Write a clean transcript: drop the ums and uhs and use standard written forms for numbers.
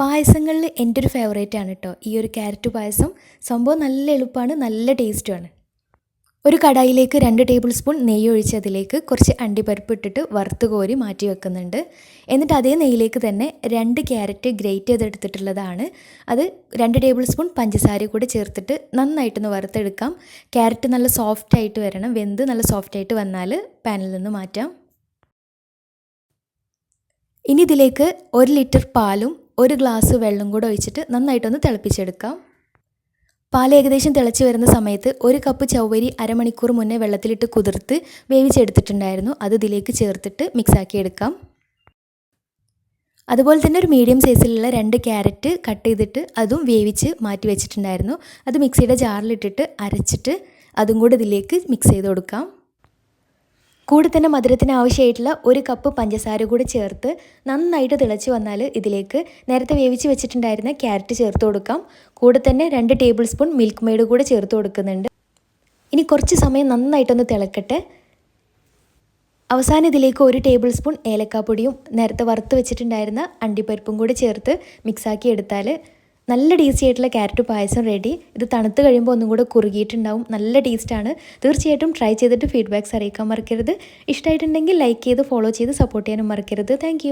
പായസങ്ങളിൽ എൻ്റെ ഒരു ഫേവറേറ്റ് ആണ് കേട്ടോ ഈ ഒരു ക്യാരറ്റ് പായസം. സംഭവം നല്ല എളുപ്പമാണ്, നല്ല ടേസ്റ്റുമാണ്. ഒരു കടായിലേക്ക് 2 ടേബിൾ സ്പൂൺ നെയ്യ് ഒഴിച്ച് അതിലേക്ക് കുറച്ച് അണ്ടിപ്പരിപ്പ് ഇട്ടിട്ട് വറുത്ത് കോരി മാറ്റി വെക്കുന്നുണ്ട്. എന്നിട്ട് അതേ നെയ്യിലേക്ക് തന്നെ 2 ക്യാരറ്റ് ഗ്രേറ്റ് ചെയ്തെടുത്തിട്ടുള്ളതാണ്. അത് 2 ടേബിൾ സ്പൂൺ പഞ്ചസാര കൂടി ചേർത്തിട്ട് നന്നായിട്ടൊന്ന് വറുത്തെടുക്കാം. ക്യാരറ്റ് നല്ല സോഫ്റ്റായിട്ട് വരണം, വെന്ത് നല്ല സോഫ്റ്റായിട്ട് വന്നാൽ പാനിൽ നിന്ന് മാറ്റാം. ഇനി ഇതിലേക്ക് 1 ലിറ്റർ പാലും 1 ഗ്ലാസ് വെള്ളം കൂടെ ഒഴിച്ചിട്ട് നന്നായിട്ടൊന്ന് തിളപ്പിച്ചെടുക്കാം. പാൽ ഏകദേശം തിളച്ച് വരുന്ന സമയത്ത് 1 കപ്പ് ചവ്വരി അരമണിക്കൂർ മുന്നേ വെള്ളത്തിലിട്ട് കുതിർത്ത് വേവിച്ചെടുത്തിട്ടുണ്ടായിരുന്നു. അത് ഇതിലേക്ക് ചേർത്തിട്ട് മിക്സാക്കി എടുക്കാം. അതുപോലെ തന്നെ ഒരു മീഡിയം സൈസിലുള്ള 2 ക്യാരറ്റ് കട്ട് ചെയ്തിട്ട് അതും വേവിച്ച് മാറ്റി വെച്ചിട്ടുണ്ടായിരുന്നു. അത് മിക്സിയുടെ ജാറിലിട്ടിട്ട് അരച്ചിട്ട് അതും കൂടെ ഇതിലേക്ക് മിക്സ് ചെയ്ത് കൊടുക്കാം. കൂടെ തന്നെ മധുരത്തിന് ആവശ്യമായിട്ടുള്ള 1 കപ്പ് പഞ്ചസാര കൂടി ചേർത്ത് നന്നായിട്ട് തിളച്ച് വന്നാൽ ഇതിലേക്ക് നേരത്തെ വേവിച്ച് വെച്ചിട്ടുണ്ടായിരുന്ന ക്യാരറ്റ് ചേർത്ത് കൊടുക്കാം. കൂടെ തന്നെ 2 ടേബിൾ സ്പൂൺ മിൽക്ക് മെയ്ഡ് കൂടെ ചേർത്ത് കൊടുക്കുന്നുണ്ട്. ഇനി കുറച്ച് സമയം നന്നായിട്ടൊന്ന് തിളക്കട്ടെ. അവസാനം ഇതിലേക്ക് 1 ടേബിൾ സ്പൂൺ ഏലക്കാപ്പൊടിയും നേരത്തെ വറുത്ത് വെച്ചിട്ടുണ്ടായിരുന്ന അണ്ടിപ്പരിപ്പും കൂടി ചേർത്ത് മിക്സാക്കി എടുത്താൽ നല്ല ടേസ്റ്റി ആയിട്ടുള്ള ക്യാരറ്റ് പായസം റെഡി. ഇത് തണുത്ത് കഴിയുമ്പോൾ ഒന്നും കൂടെ കുറുകിയിട്ടുണ്ടാവും, നല്ല ടേസ്റ്റാണ്. തീർച്ചയായിട്ടും ട്രൈ ചെയ്തിട്ട് ഫീഡ്ബാക്ക്സ് അറിയിക്കാൻ മറക്കരുത്. ഇഷ്ടമായിട്ടുണ്ടെങ്കിൽ ലൈക്ക് ചെയ്ത് ഫോളോ ചെയ്ത് സപ്പോർട്ട് ചെയ്യാനും മറക്കരുത്. താങ്ക്